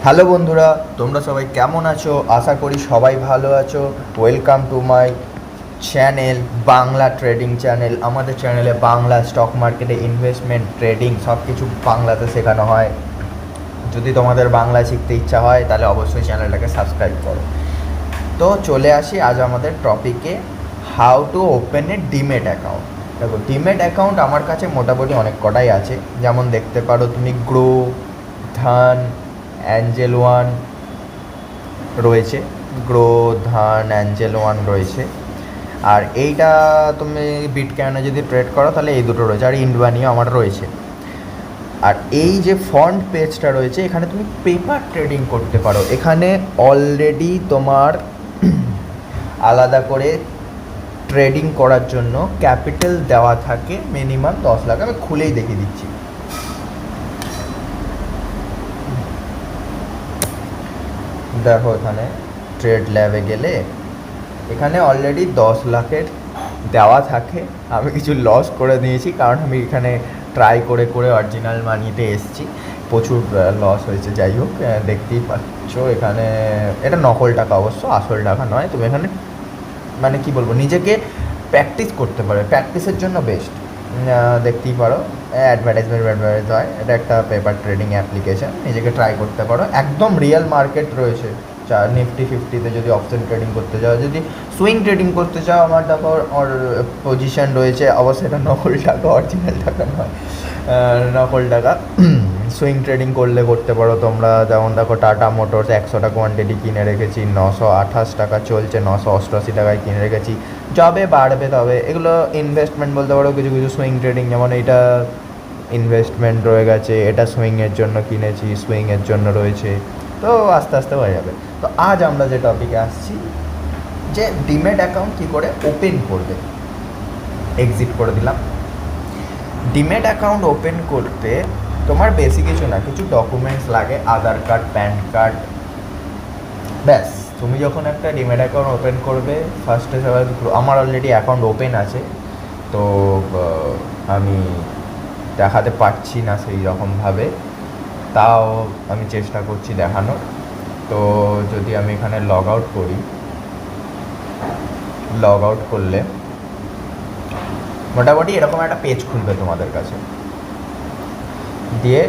Hello বন্ধুরা, তোমরা সবাই কেমন আছো? আশা করি সবাই ভালো আছো। Welcome to my channel, Bangla trading channel. আমাদের চ্যানেলে বাংলা স্টক মার্কেটে ইনভেস্টমেন্ট, ট্রেডিং সব কিছু বাংলাতে শেখানো হয়। যদি তোমাদের বাংলা শিখতে ইচ্ছা হয় তাহলে অবশ্যই চ্যানেলটাকে সাবস্ক্রাইব করো। তো চলে আসি আজ আমাদের টপিকে, how to open A demat account. দেখো, ডিমেট অ্যাকাউন্ট আমার কাছে মোটামুটি অনেক কটাই আছে। যেমন দেখতে পারো তুমি গ্রো, ধান, অ্যাঞ্জেল ওয়ান রয়েছে, গ্রো, ধান, অ্যাঞ্জেল ওয়ান রয়েছে। আর এইটা তুমি বিটকয়েনে যদি ট্রেড করো তাহলে এই দুটো রয়েছে, আর ইন্ডওয়ানিও আমার রয়েছে। আর এই যে ফন্ট পেজটা রয়েছে, এখানে তুমি পেপার ট্রেডিং করতে পারো। এখানে অলরেডি তোমার আলাদা করে ট্রেডিং করার জন্য ক্যাপিটাল দেওয়া থাকে মিনিমাম 10 লাখ। আমি খুলেই দেখিয়ে দিচ্ছি। দেখো, এখানে ট্রেড ল্যাবে গেলে এখানে অলরেডি 10 লাখের দেওয়া থাকে। আমি কিছু লস করে দিয়েছি, কারণ আমি এখানে ট্রাই করে করে অরিজিনাল মানিতে এসেছি। প্রচুর লস হয়েছে। যাই হোক, দেখতেই পাচ্ছ এখানে এটা নকল টাকা, অবশ্য আসল টাকা নয়। তুমি এখানে মানে কি বলবো, নিজেকে প্র্যাকটিস করতে পারো, প্র্যাকটিসের জন্য বেস্ট। দেখতেই পারো অ্যাডভার্টাইজমেন্ট হয়। এটা একটা পেপার ট্রেডিং অ্যাপ্লিকেশন, নিজেকে ট্রাই করতে পারো। একদম রিয়েল মার্কেট রয়েছে। নিফটি ফিফটিতে যদি অপশন ট্রেডিং করতে চাও, যদি সুইং ট্রেডিং করতে চাও, আমার দেখো ওর পজিশন রয়েছে। অবশ্যই এটা নকল টাকা, অরিজিনাল টাকা নয়, নকল টাকা। সুইং ট্রেডিং করতে পারো তোমরা। যেমন দেখো, টাটা মোটরস 100টা কোয়ান্টিটি কিনে রেখেছি, 928 টাকা চলছে, 988 টাকায় কিনে রেখেছি। যবে বাড়বে তবে। এগুলো ইনভেস্টমেন্ট বলতে পারো। কিছু কিছু সুইং ট্রেডিং, যেমন এইটা ইনভেস্টমেন্ট রয়ে গেছে, এটা সুইংয়ের জন্য কিনেছি, সুইংয়ের জন্য রয়েছে। তো আস্তে আস্তে হয়ে যাবে। তো আজ আমরা যে টপিকে আসছি, যে ডিমেট অ্যাকাউন্ট কী করে ওপেন করবে। এক্সিট করে দিলাম। ডিমেট অ্যাকাউন্ট ওপেন করতে তোমার বেশি কিছু না, কিছু ডকুমেন্টস লাগে, আধার কার্ড, প্যান কার্ড, ব্যাস। তুমি যখন একটা ডিমেট অ্যাকাউন্ট ওপেন করবে, ফার্স্টে সবাই, আমার অলরেডি অ্যাকাউন্ট ওপেন আছে, তো আমি দেখাতে পারছি না সেই রকমভাবে, তাও আমি চেষ্টা করছি দেখানোর। তো যদি আমি এখানে লগ আউট করি, লগ আউট করলে মোটামুটি এরকম একটা পেজ খুলবে তোমাদের কাছে। দিয়ে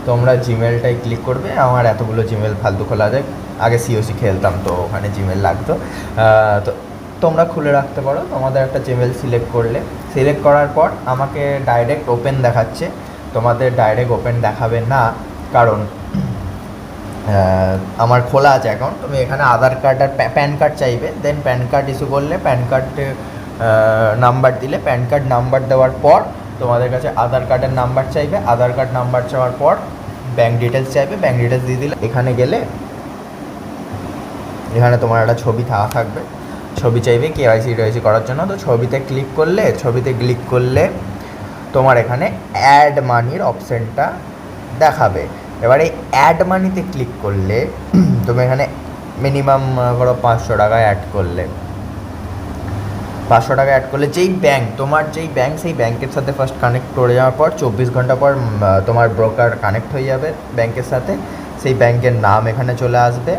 তোমরা জিমেলটাই ক্লিক করবে। আমার এতগুলো জিমেল ফালতু খোলা যায়, আগে সিওসি খেলতাম তো ওখানে জিমেল লাগতো। তো তোমরা খুলে রাখতে পারো। তোমাদের একটা জিমেল সিলেক্ট করলে, সিলেক্ট করার পর আমাকে ডাইরেক্ট ওপেন দেখাচ্ছে। তোমাদের ডাইরেক্ট ওপেন দেখাবে না, কারণ আমার খোলা আছে অ্যাকাউন্ট। তুমি এখানে আধার কার্ড আর প্যান কার্ড চাইবে। দেন প্যান কার্ড ইস্যু করলে প্যান কার্ডে নাম্বার দিলে, প্যান কার্ড নাম্বার দেওয়ার পর তোমাদের কাছে আধার কার্ডের নাম্বার চাইবে। আধার কার্ড নাম্বার চাওয়ার পর ব্যাঙ্ক ডিটেলস চাইবে। ব্যাঙ্ক ডিটেলস দিয়ে দিলে এখানে গেলে এখানে তোমার একটা ছবি থাকবে। ছবি চাইবে কেওয়াইসি করার জন্য। তো ছবিতে ক্লিক করলে তোমার এখানে অ্যাড মানির অপশানটা দেখাবে। এবারে অ্যাড মানিতে ক্লিক করলে তুমি এখানে মিনিমাম ধরো 500 টাকা অ্যাড করলে, 500 টাকা অ্যাড করলে তোমার যেই ব্যাঙ্ক, সেই ব্যাঙ্কের সাথে ফার্স্ট কানেক্ট করে যাওয়ার পর 24 ঘন্টা পর তোমার ব্রোকার কানেক্ট হয়ে যাবে ব্যাঙ্কের সাথে। সেই ব্যাঙ্কের নাম এখানে চলে আসবে।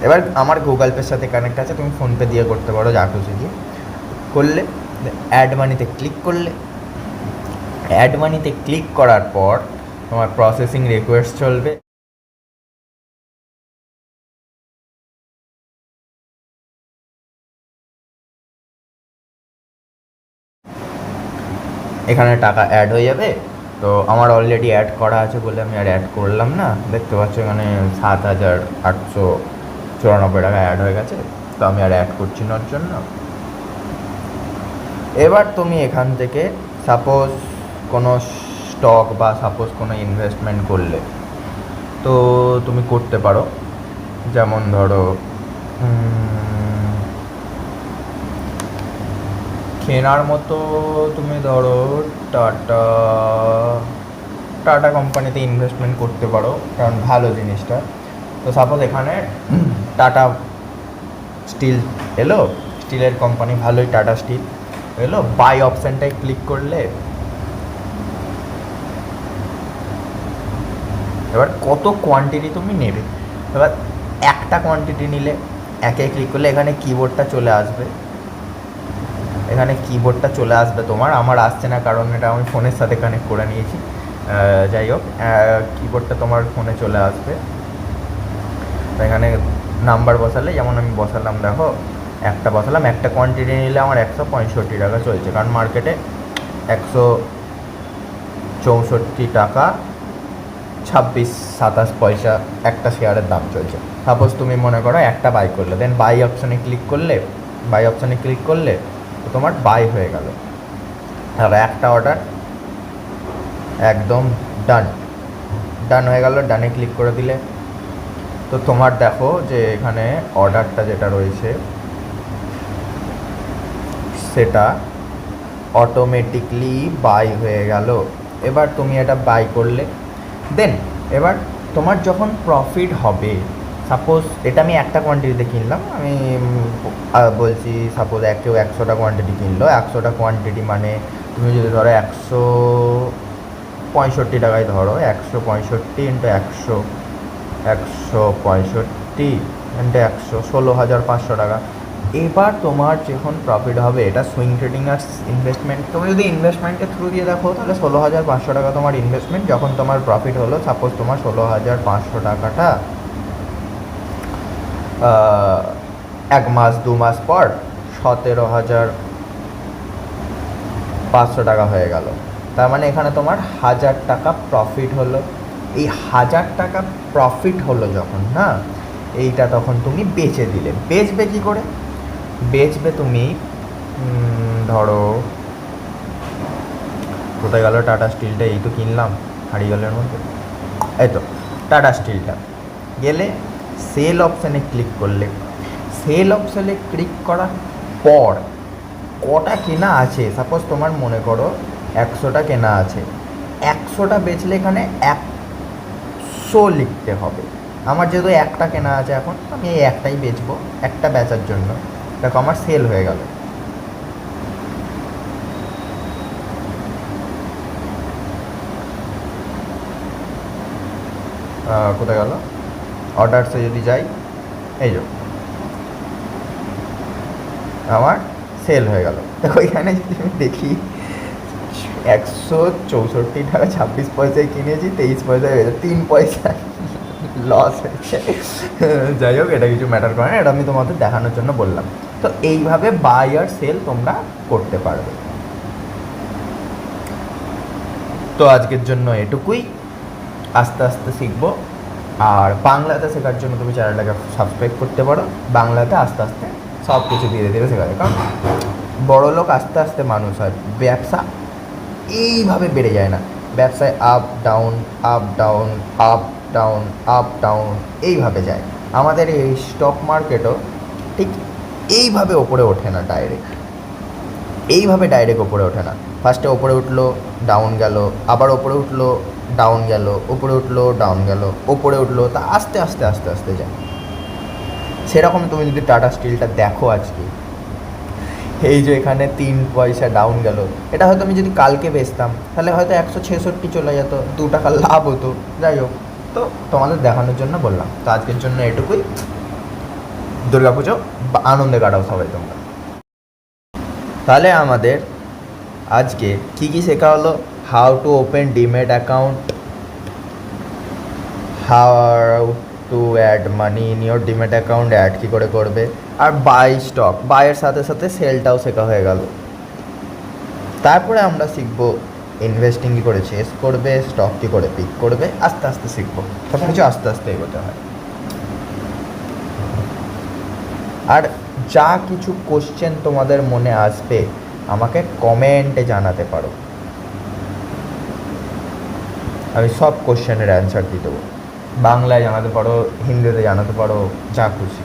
এবার আমার গুগল পের সাথে কানেক্ট আছে, তুমি ফোনপে দিয়ে করতে পারো, যা খুশি দিয়ে করলে। অ্যাড মানিতে ক্লিক করলে, অ্যাড মানিতে ক্লিক করার পর তোমার প্রসেসিং রিকোয়েস্ট চলবে। এখানে টাকা অ্যাড হয়ে যাবে। তো আমার অলরেডি অ্যাড করা আছে বলে আমি আর অ্যাড করলাম না। দেখতে পাচ্ছ এখানে 7,894 টাকা অ্যাড হয়ে গেছে। তো আমি আর অ্যাড করছি না ওর জন্য। এবার তুমি এখান থেকে সাপোজ কোনো স্টক বা সাপোজ কোনো ইনভেস্টমেন্ট করলে, তো তুমি করতে পারো। যেমন ধরো কেনার মতো তুমি ধরো টাটা কোম্পানিতে ইনভেস্টমেন্ট করতে পারো, কারণ ভালো জিনিসটা। তো সাপোজ এখানে টাটা স্টিল এলো, স্টিলের কোম্পানি ভালোই, টাটা স্টিল এলো। বাই অপশানটায় ক্লিক করলে এবার কত কোয়ান্টিটি তুমি নেবে, এবার একটা কোয়ান্টিটি নিলে একে ক্লিক করলে এখানে কিবোর্ডটা চলে আসবে, এখানে কিবোর্ডটা চলে আসবে তোমার, আমার আসছে না কারণ এটা আমি ফোনের সাথে কানেক্ট করে নিয়েছি। যাই হোক, কিবোর্ডটা তোমার ফোনে চলে আসবে। এখানে নাম্বার বসালে, যেমন আমি বসালাম, দেখো একটা বসালাম, একটা কোয়ান্টিটি নিলে আমার 165 টাকা চলছে, কারণ মার্কেটে 164 টাকা 26-27 পয়সা একটা শেয়ারের দাম চলছে। সাপোজ তুমি মনে করো একটা বাই করলে, দেন বাই অপশানে ক্লিক করলে তো তোমার বাই হয়ে গেল, আর একটা অর্ডার একদম ডান হয়ে গেল। ডানে ক্লিক করে দিলে তো তোমার দেখো যে এখানে অর্ডারটা যেটা রয়েছে সেটা অটোমেটিকলি বাই হয়ে গেল। এবার তুমি এটা বাই করলে, দেন এবার তোমার যখন প্রফিট হবে, সাপোজ এটা আমি একটা কোয়ান্টিটিতে কিনলাম, আমি বলছি সাপোজ কেউ 100টা কোয়ান্টিটি কিনলো, 100টা কোয়ান্টিটি মানে তুমি যদি ধরো 165 টাকায় ধরো, 165 ইন্টু 165 ইন্টু 16,500 টাকা। এবার তোমার যখন প্রফিট হবে, এটা সুইং ট্রেডিং আর ইনভেস্টমেন্ট, তুমি যদি ইনভেস্টমেন্টের থ্রু দিয়ে দেখো তাহলে 16,500 টাকা তোমার ইনভেস্টমেন্ট, যখন তোমার প্রফিট হলো, সাপোজ তোমার 16,500 টাকাটা 1 মাস 2 মাস পর 17,500 টাকা হয়ে গেল। তার মানে এখানে তোমার 1,000 টাকা প্রফিট হলো। এই 1,000 টাকা প্রফিট হলো যখন, না এইটা তখন তুমি বেচে দিলে। বেচবে কী করে? বেচবে তুমি, ধরো কোথায় গেল টাটা স্টিলটা, এই তো কিনলাম হারিয়ে গেলের মধ্যে, এই তো টাটা স্টিলটা। গেলে সেল অপশানে ক্লিক করলে, সেল অপশানে ক্লিক করার পর কটা কেনা আছে, সাপোজ তোমার মনে করো 100টা কেনা আছে, 100টা বেচলে এখানে 100 লিখতে হবে। আমার যেহেতু একটা কেনা আছে, এখন আমি এই একটাই বেচবো, একটা বেচার জন্য দেখো আমার সেল হয়ে গেল। কোথায় গেল অর্ডারসে যদি যাই, এই যে আমার সেল হয়ে গেল। দেখো এখানে যদি আমি দেখি 164 টাকা 26 পয়সায় কিনেছি, 23 পয়সায় হয়েছে, 3 পয়সা লস হয়েছে। যাই হোক, এটা কিছু ম্যাটার করে না, এটা আমি তোমাদের দেখানোর জন্য বললাম। তো এইভাবে বাই আর সেল তোমরা করতে পারবে। তো আজকের জন্য এটুকুই, আস্তে আস্তে শিখবো। আর বাংলাতে শেখার জন্য তুমি চ্যানেলটাকে সাবস্ক্রাইব করতে পারো। বাংলাতে আস্তে আস্তে সব কিছু ধীরে ধীরে শেখা যায়, কারণ বড়লোক আস্তে আস্তে মানুষ হয়, ব্যবসা এইভাবে বেড়ে যায় না। ব্যবসায় up down up down up down up down এইভাবে যায়। আমাদের এই স্টক মার্কেটও ঠিক এইভাবে ওপরে ওঠে না ডাইরেক্ট, এইভাবে ডাইরেক্ট ওপরে ওঠে না। ফার্স্টে ওপরে উঠলো, ডাউন গেল, আবার ওপরে উঠলো, ডাউন গেল, ওপরে উঠলো, ডাউন গেল, ওপরে উঠলো, তা আস্তে আস্তে আস্তে আস্তে যায়। সেরকম তুমি যদি টাটা স্টিলটা দেখো আজকে, এই যে এখানে 3 পয়সা ডাউন গেল, এটা হয়তো আমি যদি কালকে বেচতাম তাহলে হয়তো 166 চলে যেত, 2 টাকা লাভ হতো। যাই হোক, তো তোমাদের দেখানোর জন্য বললাম। তো আজকের জন্য এটুকুই। দুর্গাপুজো আনন্দে কাটাও সবাই তোমরা। তাহলে আমাদের আজকে কী কী শেখা হলো? How to open demat account, how to add money in your demat account, add কী করে করবে, আর বাই স্টক, বাইয়ের সাথে সাথে সেলটাও শেখা হয়ে গেল। তারপরে আমরা শিখবো ইনভেস্টিং কী করে চেস করবে, স্টক কী করে পিক করবে, আস্তে আস্তে শিখবো। সব কিছু আস্তে আস্তে এগোতে হয়। আর যা কিছু কোশ্চেন তোমাদের মনে আসবে আমাকে কমেন্টে জানাতে পারো, আমি সব কোশ্চেনের অ্যান্সার দিয়ে দেবো। বাংলায় জানাতে পারো, হিন্দিতে জানাতে পারো, যা খুশি।